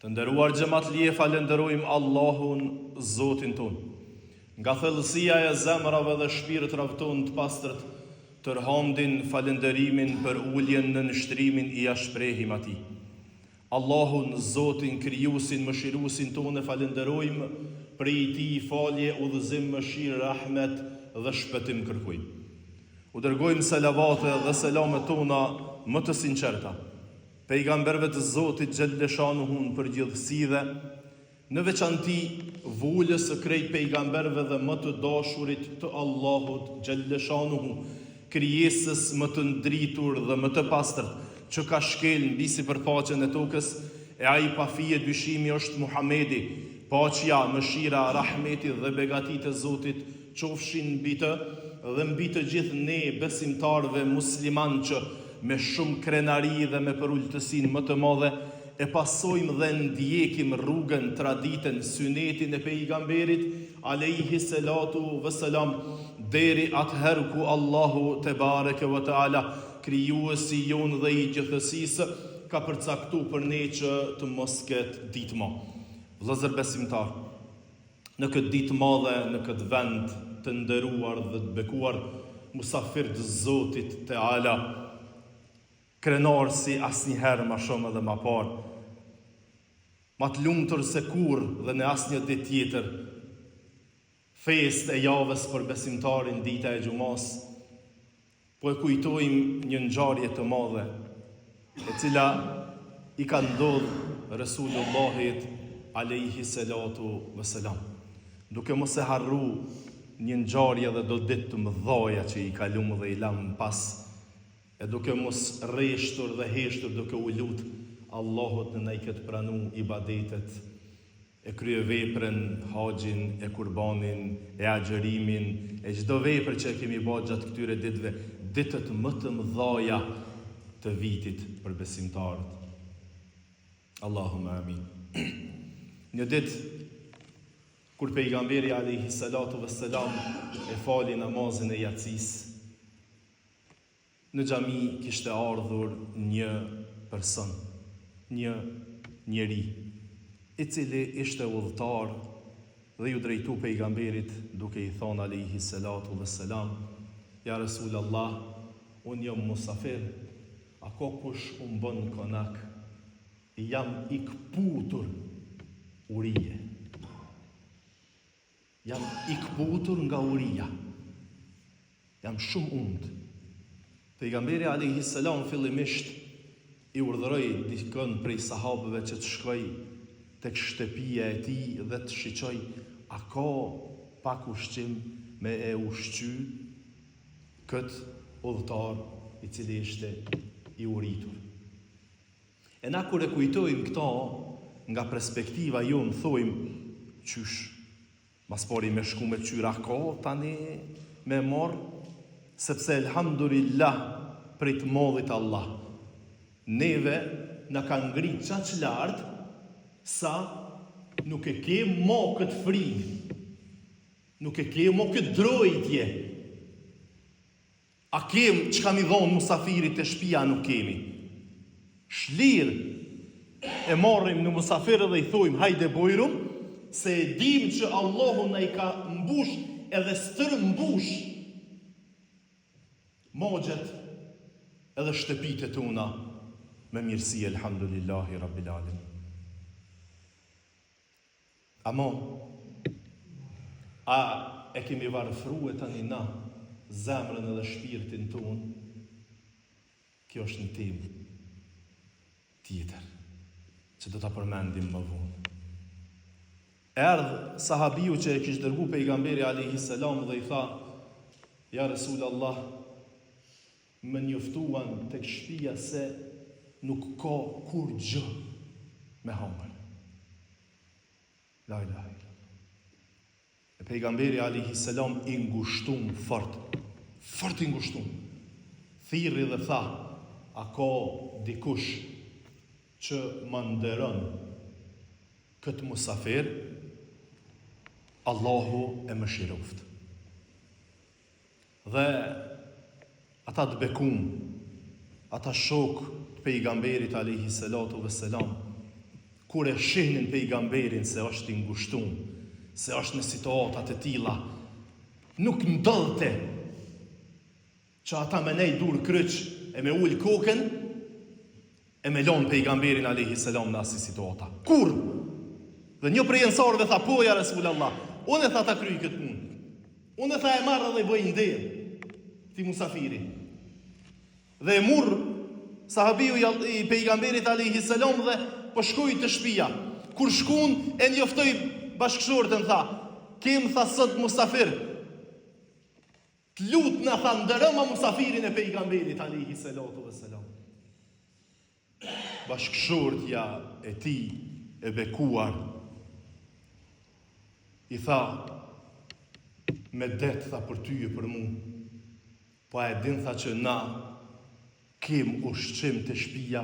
Të nderuar xhamatlie, falenderojmë Allahun, Zotin ton. Nga thellësia e zemrave dhe shpirtrave ton të pastërt, tërhamdin falenderimin për uljen në nështrimin i ashprehim atij. Allahun, Zotin, krijuesin, mëshiruesin tonë falenderojmë, prej tij falje, udhëzim, mëshirë, rahmet dhe shpëtim kërkojmë. U dërgojmë selavate dhe selamet tona më të sinqerta pejgamberve të Zotit Gjellëshanuhun për gjithësi dhe në veçanti vullës së krejt pejgamberve dhe më të dashurit të Allahut Gjellëshanuhu, krijesës më të ndritur dhe më të pastërt, që ka shkel mbi sipërfaqen e tokës, e ai pa fije dyshimi është Muhamedi, paqja, mëshira, rahmeti dhe begatit e Zotit qofshin mbi të dhe mbi të gjithë ne besimtarve musliman që me shumë krenari dhe me përulltësin më të madhe e pasojmë dhe ndjekim rrugën, traditën, synetin e pejgamberit alayhi salatu vesselam deri atëherë ku Allahu te bareke ve teala, krijuesi jon dhe i gjithësisë, ka përcaktuar për ne që të mos ketë ditë më. Vëllezër besimtar, në këtë ditë madhe, në këtë vend të nderuar dhe të bekuar, musafir të Zotit Teala, krenar si asnjëherë më shumë dhe më parë, më të lumtur se kur dhe në asnjë ditë tjetër, festë e javës për besimtarin, dita e xumas, po e kujtojmë një ngjarje të madhe, e cila i ka ndodhur Resulullahit alayhi salatu vesselam, duke mos e harru një ngjarje dhe do ditë të mëdha që i kalum dhe i lam pas, e duke mos rreshtur dhe heshtur duke u lut Allahut në i këtë pranu ibadetet, e krye veprën, haxhin, e kurbanin, e agjërimin, e çdo vepër që kemi bërë gjatë këtyre ditëve, ditët më të mëdha të vitit për besimtarët. Allahumma amin. Një ditë kur pejgamberi alayhi salatu vesselam e fali namazin e yatsis, në xhami kishte ardhur një person, një njeri, i cili ishte udhëtar dhe ju drejtu pejgamberit duke i thonë alayhi salatu vesselam: Ja Rasulallah, unë jam musafir, a ka kush unë bën konak, jam i kputur urije. Jam i kputur nga uria, jam shumë und. Pejgamberi alayhi salam fillimisht i urdhëroi dikën prej sahabëve që të shkoj tek shtëpia e tij dhe të shiqoj a ka pak ushqim me e ushqy këtë udhëtar i cili ishte i uritur. E na kur e kujtojmë këto nga perspektiva jonë, thojmë qysh, mas pori me shku me qyra ka tani me morë, sepse elhamdulillah prej të modhit Allah, neve na ka ngrit qaq lart sa nuk e ke mo këtë frikë, nuk e ke mo këtë drojtje. A kem që kam i dhonë musafirit të shpia? Nuk kemi. Shlirë e marrim në musafirë dhe i thojmë hajde bojrum, se e dim që Allahu na i ka mbush edhe stër mbush mogjet edhe shtëpit e tona me mirësi, elhamdulillahi rabbil alamin. Amo, a e kemi varfruar tani na zemrën edhe shpirtin ton? Kjo është një temë tjetër që do ta përmendim më vonë. Erdhë sahabiu që e kishte dërguar pejgamberi alayhi salam dhe i tha: Ja Rasulallah, më njoftuan tek shtëpia se nuk ka kur gjë me hangër. La ilaha illallah. E pejgamberi alayhi salam i ngushtum fort i ngushtum. Thirri dhe tha: a ka dikush që më nderon këtë musafir? Allahu e mëshiroft. Dhe ata të bekum, ata shok të pejgamberit alayhi salatu vesselam, kur e shihnin pejgamberin se është i ngushtuar, se është në situatat e tilla, nuk ndodhte që ata me nej dur kryq e me ul kokën e me lon pejgamberin alayhi salam në asnjë situata. Kur? Dhe një prej ensarëve tha, po ja Resulullah, unë tha ta kryj këtë punë. Unë tha e marr dhe i bëj nder ti musafiri. Dhe e murr sahabiu i pejgamberit alayhi salam dhe po shkoi te shtëpia. Kur shkon e njoftoi bashkëshortën, tha, kem tha sot musafir. Lut na tha ndërëma musafirin e pejgamberit alayhi salatu vesselam. Bashkëshortja e tij e bekuar i tha, me det tha për ty e për mu, po e din tha që na kem ushqim të shtëpia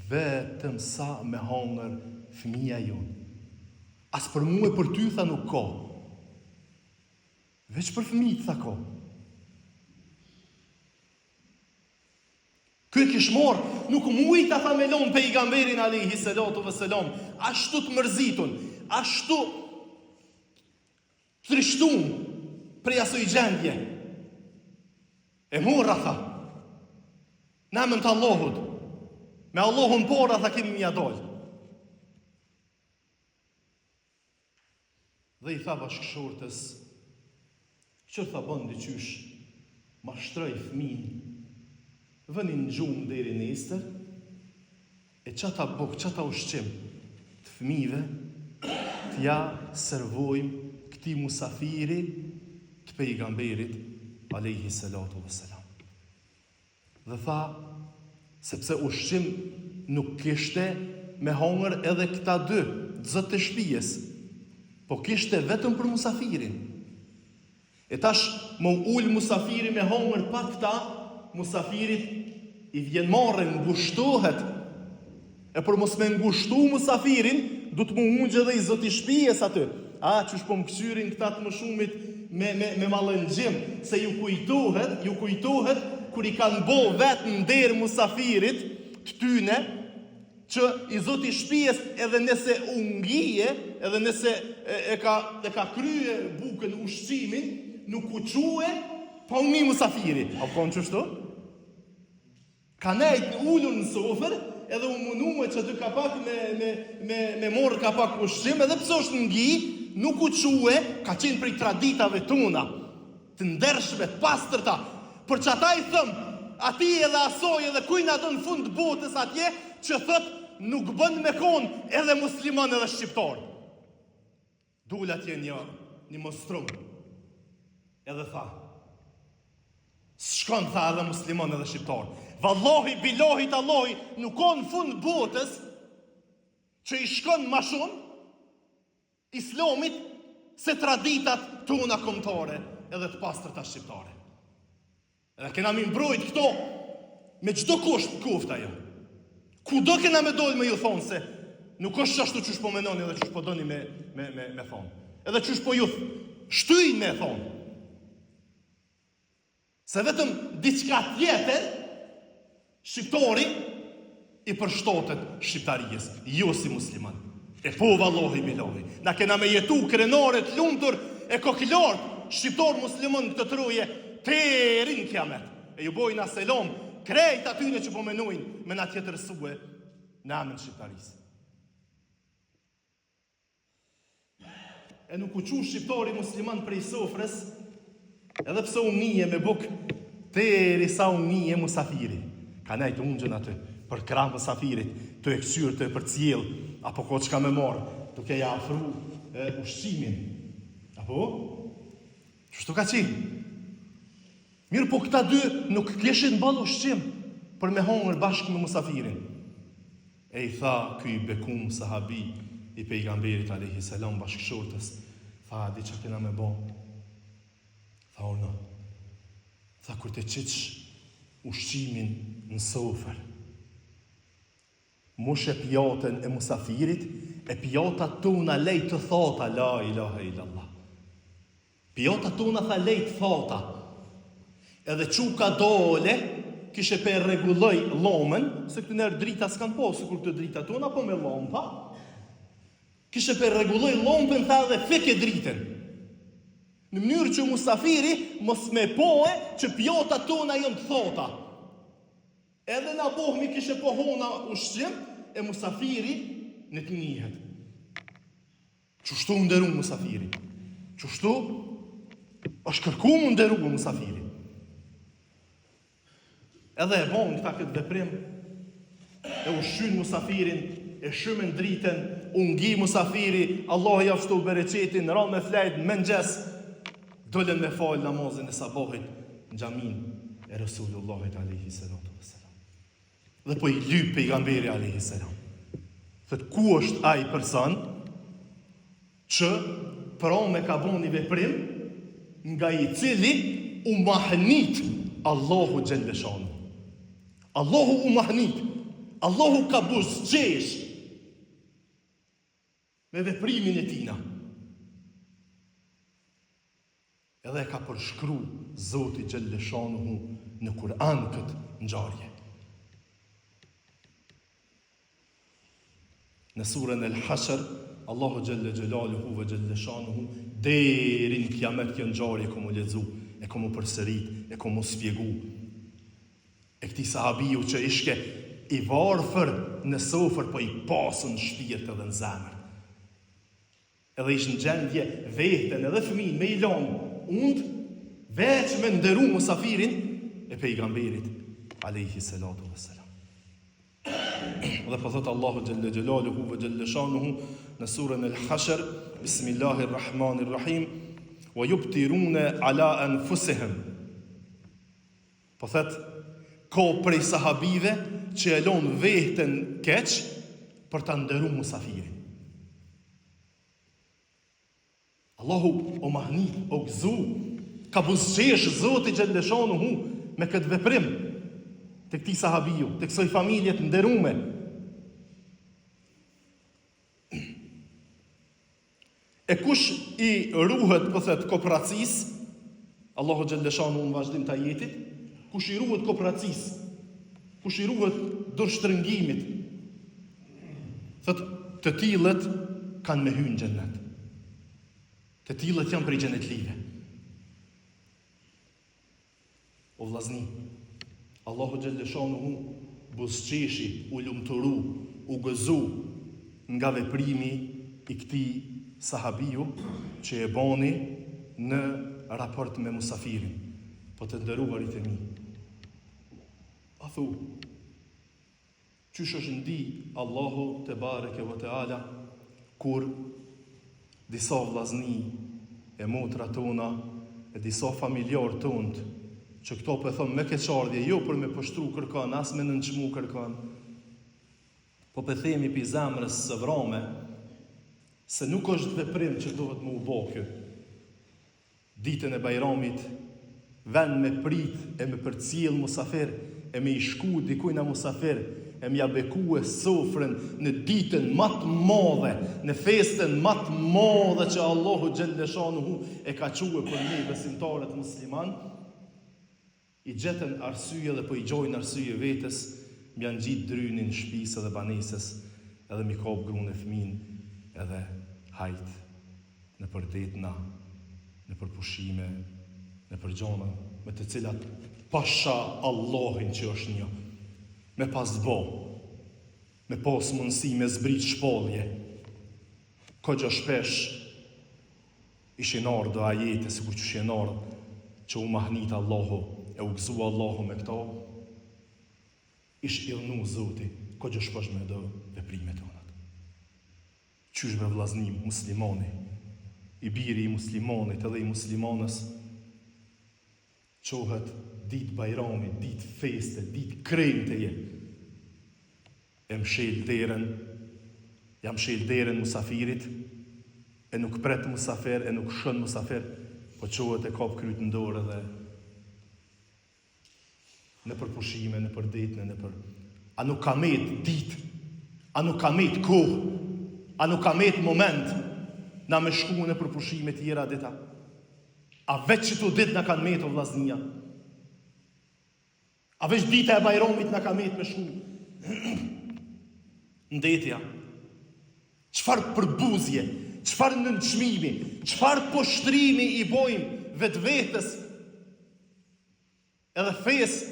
vetëm sa me hangër fëmia jonë. As për mu e për ty tha nuk ka. Veç për fëmijët tha ka. Ky kishmor nuk mujta tha me lon pejgamberin alayhi salatu vesselam, ashtu të mërzitun, ashtu trishtum prej asoj gjendje. E morra tha, në emrin të Allahut, me Allahun pora tha kemi mja dal. Dhe i tha bashkëshortës, që tha bën diqysh, ma shtroj fëmin, vënin në gjumë deri nestër, e qata buk, qata ushqim të fëmive, t'ja servojmë këti musafiri të pejgamberit alayhi salatu vesselam. Dhe tha, sepse ushqim nuk kishte me hongër edhe këta dy zot të shtëpisë, po kishte vetëm për musafirin. E tash më ul musafiri me hongër pa këta, musafirit i vjen marrë, ngushtohet. E për mos me ngushtu musafirin, du të më ungje dhe i zoti shtëpisë aty. Qysh po më këshyrin këta të më shumit me mallëngjim, se ju kujtohet kur i kanë bo vetë nder musafirit të tyne, që i zoti shtëpisë edhe nëse ungije, edhe nëse e ka krye bukën ushqimin, nuk u quhe pa umi musafiri. A po në qështu? Ka nejt ullur në sofër, edhe u mundume që të ka pak me morë ka pak ushqim, edhe pëse është ngi, nuk u quhe, ka qenë prej traditave tona, të ndershme, të pastërta, për që ata i thëmë, ati edhe asoj edhe kujna do në fund botës atje, që thët nuk bën me konë edhe musliman edhe shqiptar. Dule atje një mostrum, edhe tha, shkon tha edhe musliman edhe shqiptar. Vallahi, billahi, tallahi, nuk ka në fund botës që i shkon ma shumë islamit se traditat tona kombëtare edhe të pastërta shqiptare. Edhe kena mi mbrojt këto me çdo kusht kufta jo. Kudo kena me dojnë me ju thonë se nuk është qashtu qysh po menoni edhe qysh po doni me thonë. Edhe qysh po ju shtyjnë me thonë. Se vetëm diçka tjetër shqiptori i përshtotet shqiptarijës, jo si musliman. E po vallahi billahi, na kena me jetu krenore të lumtur e kokilart, shqiptar musliman këtë troje të rin kiamet. E ju bojna selam krejt atyne që po menojnë me na tjetërsue në amën shqiptarisë. E nuk u qu shqiptari musliman prej sofrës, edhe pse u nije me buk, deri sa u nije musafiri. Ka nejt ungjën aty, për krah musafirit, të e këqyrë, të e për cjell, apo ko qka me marë, duke ja afru ushqimin. Apo? Qështu ka qenë? Mirë, po këta dy nuk kishin ballë ushqim për me hongër bashkë me musafirin. E i tha, ky bekum sahabi i pejgamberit alayhi salam bashkëshortës, tha, di që kena me bo? Tha, orno. Tha, kur të qiq ushqimin në sofër, mosh e pjatën e musafirit, e pjatat tona lejt të thata, la ilaha illallah. Pjatat tona tha lejt thata. Edhe quka dole, kishe pe regulloj lomën, se këtë nërë drita s'kan po, se kur të drita tona, po me lompa, Kishe për rregulloj llompën tha dhe fike dritën. Në mënyrë që musafiri mos me poe që pjota tona janë të thota. Edhe na bohmi kishe pohona ushqim e musafiri në të njihet. Qështu më nderu musafiri. Qështu është kërku më nderu musafiri. Edhe e bon këta këtë veprim, e ushqyn musafirin, e shumën dritën, ungi musafiri, Allah ja fshtu bereqetin, ra me flejt, me mëngjes, dolen me falë namazin e sabahit në xhamin e Resulullahit alayhi salatu wassalam. Dhe po i lyp pejgamberi alayhi salam. Thot ku është ai person që pra me ka bon një veprim nga i cili u mahnit Allahu xhelleshanu. Allahu u mahnit, Allahu ka buzëqesh me veprimin e tina. Edhe ka përshkru Zoti xhelleshanu në Kur'an këtë ngjarje. Në surën El-Hashr, Allahu xhelle xhelaluhu ve xhelleshanuhu deri në kiamet kjo ngjarje komu lexu, e komu përsërit, e komu spjegu. E këtij sahabiu që ishte i varfër në sofër, po i pasën shpirt edhe në zemër. Edhe ishtë në gjendje veten edhe fëmin me i lanë und, veç me nderu musafirin e pejgamberit alayhi salatu wassalam. Dhe po thot Allahu xhelle xhelaluhu ve xhelleshanuhu në surën El-Hashr, Bismillahirrahmanirrahim, wa yubtiruna ala anfusihim. Po thot ka prej sahabive që e lon veten keq për ta nderu musafirin. Allahu o mahnit, o gëzu, ka buzëqesh Zoti xhelleshanuhu me këtë veprim të këtij sahabiu, të kësaj familje të nderume. E kush i ruhet pëthet kooperacis, Allahu xhelleshanuhu në vazhdim të ajetit, kush i ruhet kooperacis, kush i ruhet dorështrëngimit, thët të tillët kanë me hyrë në xhennet. Të tillët janë prej xhenetlive. O vllazni, Allahu xhelleshanuhu buzëqeshi, u lumturu, u gëzu nga veprimi i këtij sahabiu që e boni në raport me musafirin. Po të nderuarit e mi, a thu, qysh është ndi Allahu te bareke ve teala kur disa vllazni e motra tona, e disa familjar tonë, që këto po thon me keqardhje, jo për me pështru kërkan, as me nënçmu kërkan, po po themi pi zemrës së vrame, se nuk është veprim që duhet më u bë kjo. Ditën e Bajramit, vend me prit e me përcjell musafir, e me i shku dikujt na musafir, e me ja bekue sofrën në ditën më të madhe, në festën më të madhe që Allahu xhelleshanuhu e ka thue për ne besimtarët musliman, i gjetën arsye dhe po i gjojnë arsye vetes, më janë gjit drynin shtëpisë dhe banesës, edhe mi kap gruan e fëmin, edhe hajt në përdetna, në përpushime, në përgjona, me të cilat pasha Allahin që është një, me pas bo, me pas mundësi me zbrit shpallje. Kogja shpesh ishin ardhë ajete, sikur që ishin ardhë që u mahnit Allahu, e u gëzu Allahu me këto, ish ilnu Zoti, kogja shpesh me do veprimet tonat. Qysh me vllaznim muslimani, i biri i muslimanit edhe i muslimanës, qohet ditë Bajrami, ditë feste, ditë kremteje, e mshel derën, jam mshel derën musafirit, e nuk pret musafir, e nuk shën musafir, po qohet e kap kryt në dorë dhe në përpushime, në përdetne, në për... A nuk ka met ditë, a nuk ka met kohë, a nuk ka met moment, na me shku në përpushime tjera dita. A veç që të ditë na kanë met o vllaznia. A veç dita e Bajramit na ka met me shku. Ndetja. çfarë përbuzje, çfarë nënçmimi, çfarë poshtrimi i bojmë vetvetes, edhe fesë,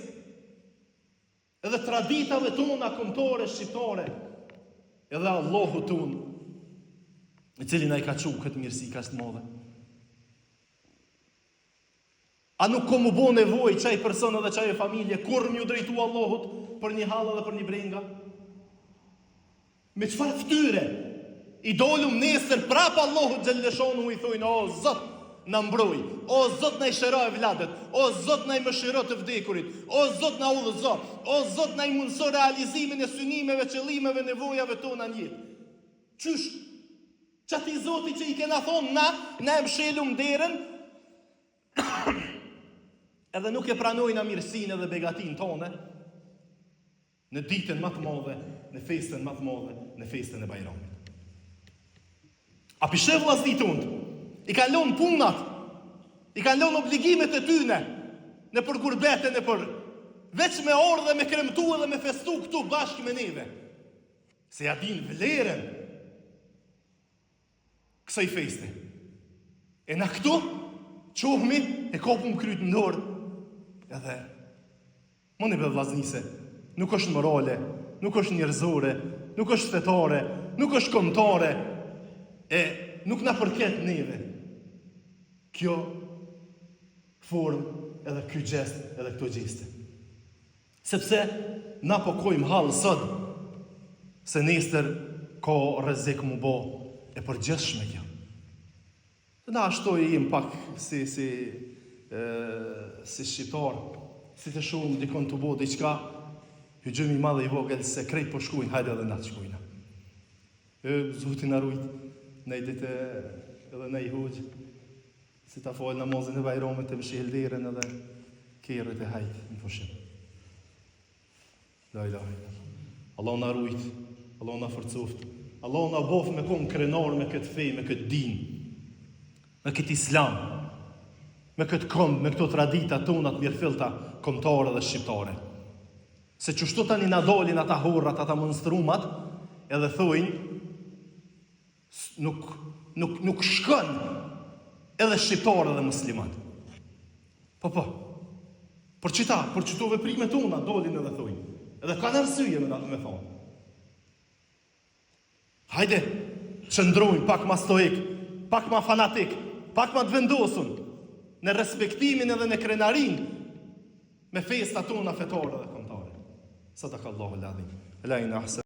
edhe traditave tona kombëtare shqiptare, edhe Allahu ton, i cili na i ka çuar këtë mirësi kaq të madhe. A nuk ko mu bo nevoj qaj person edhe qaj familje kur m'ju drejtu Allahut për një hallë dhe për një brenga? Me çfarë ftyre? I dolum nesër prap Allahut xhelleshonu i thojnë: o Zot, na mbroj, o Zot na i shëroj vladet, o Zot na i mëshiro të vdekurit, o Zot na udhëzo, o Zot na i mundëso realizimin e synimeve, qëllimeve, nevojave tona në jetë. Qysh? Qati Zoti që i kena thonë na e mshelum derën, edhe nuk e pranojnë mirësinë dhe begatin tone në ditën më të madhe, në festën më të madhe, në festën e Bajramit. A pishe vllazni tund, i kanë lënë punat, i kanë lënë obligimet e tyne në për gurbete, në për veç me orë dhe me kremtu dhe me festu këtu bashkë me neve. Se ja din vlerën kësaj feste. E na këtu qohmi e kopum kryt në dorë. Edhe moni be vllaznise, nuk është morale, nuk është njerëzore, nuk është fetare, nuk është kombëtare, e nuk na përket neve kjo formë edhe ky gjest edhe këto gjeste. Sepse na po kojmë hallë sot se nesër ka rrezik mu bo e përgjithshme kjo. Na ashtoj im pak si shqiptar, si të shumë dikon të bo diqka, hygjëmi madhe i vogël se krejt po shkujnë, hajde edhe na të shkujna. Zotin arrujt, ne i dite edhe ne i hoqë, si ta falë namazin e Bajramit të mshil derën edhe kerët e hajtë në pushim. La ilaha illallah. Allah në arrujt, Allah në forcoft, Allah në bof me kon krenar me këtë fej, me këtë din, me këtë islam, me këtë kënd, me këto tradita tona të mirëfillta kombëtare dhe shqiptare. Se qështu tani na dolin ata horrat, ata monstrumat, edhe thojnë nuk shkën edhe shqiptarë dhe muslimat. Po, për qita, për qito veprime tona dolin edhe thojnë. Edhe kanë arsye me thonë. Hajde, qëndrojnë pak ma stoik, pak ma fanatik, pak ma të vendosun në respektimin edhe në krenarin me festa tona fetare dhe kombëtare. Sadakallahu l-azim.